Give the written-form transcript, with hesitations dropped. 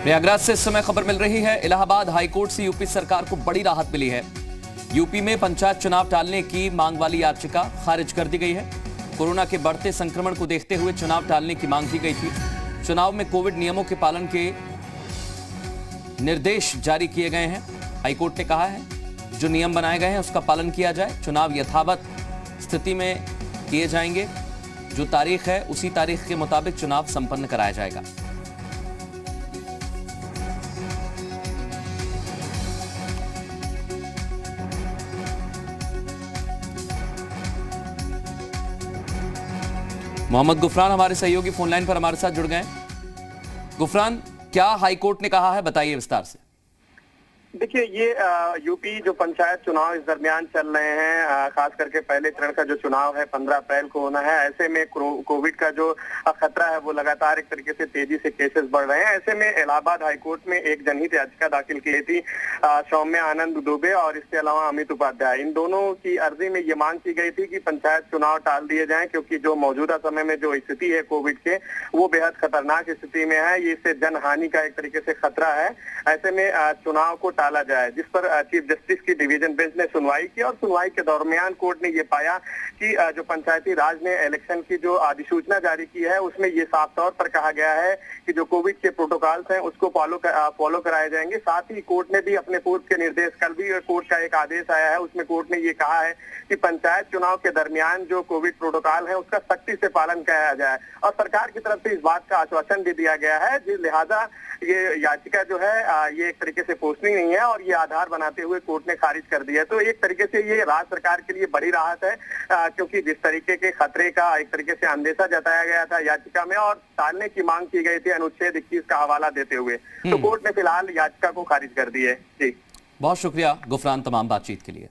प्रयागराज से इस समय खबर मिल रही है। इलाहाबाद हाईकोर्ट से यूपी सरकार को बड़ी राहत मिली है। यूपी में पंचायत चुनाव टालने की मांग वाली याचिका खारिज कर दी गई है। कोरोना के बढ़ते संक्रमण को देखते हुए चुनाव टालने की मांग की गई थी। चुनाव में कोविड नियमों के पालन के निर्देश जारी किए गए हैं। हाईकोर्ट ने कहा है जो नियम बनाए गए हैं उसका पालन किया जाए। चुनाव यथावत स्थिति में किए जाएंगे। जो तारीख है उसी तारीख के मुताबिक चुनाव संपन्न कराया जाएगा। मोहम्मद गुफरान हमारे सहयोगी फोन लाइन पर हमारे साथ जुड़ गए। गुफरान, क्या हाईकोर्ट ने कहा है, बताइए विस्तार से। देखिए, ये यूपी जो पंचायत चुनाव इस दरमियान चल रहे हैं, खास करके पहले चरण का जो चुनाव है 15 अप्रैल को होना है। ऐसे में कोविड का जो खतरा है वो लगातार एक तरीके से तेजी से केसेस बढ़ रहे हैं। ऐसे में इलाहाबाद हाईकोर्ट में एक जनहित याचिका दाखिल की थी सौम्या आनंद दुबे और इसके अलावा अमित उपाध्याय। इन दोनों की अर्जी में ये मांग की गई थी कि पंचायत चुनाव टाल दिए जाएं, क्योंकि जो मौजूदा समय में जो स्थिति है कोविड के, वो बेहद खतरनाक स्थिति में है। ये इससे जनहानि का एक तरीके से खतरा है। ऐसे में चुनाव को टाला जाए, जिस पर चीफ जस्टिस की डिवीजन बेंच ने सुनवाई की और सुनवाई के दरमियान कोर्ट ने ये पाया कि जो पंचायती राज ने इलेक्शन की जो अधिसूचना जारी की है उसमें ये साफ तौर पर कहा गया है कि जो कोविड के प्रोटोकॉल्स हैं उसको फॉलो कराए जाएंगे। साथ ही कोर्ट ने भी अपने पूर्व के निर्देश, कल भी कोर्ट का एक आदेश आया है, उसमें कोर्ट ने ये कहा है कि पंचायत चुनाव के दरमियान जो कोविड प्रोटोकॉल है उसका सख्ती से पालन किया जाए। और सरकार की तरफ से इस बात का आश्वासन भी दिया गया है। लिहाजा ये याचिका जो है ये एक तरीके से पोषणीय नहीं है और ये आधार बनाते हुए कोर्ट ने खारिज कर दिया है। तो एक तरीके से ये राज्य सरकार के लिए बड़ी राहत है, क्योंकि जिस तरीके के खतरे का एक तरीके से अंदेशा जताया गया था याचिका में और टालने की मांग की गई थी अनुच्छेद 21 का हवाला देते हुए, तो कोर्ट ने फिलहाल याचिका को खारिज कर दी है। जी, बहुत शुक्रिया गुफरान तमाम बातचीत के लिए।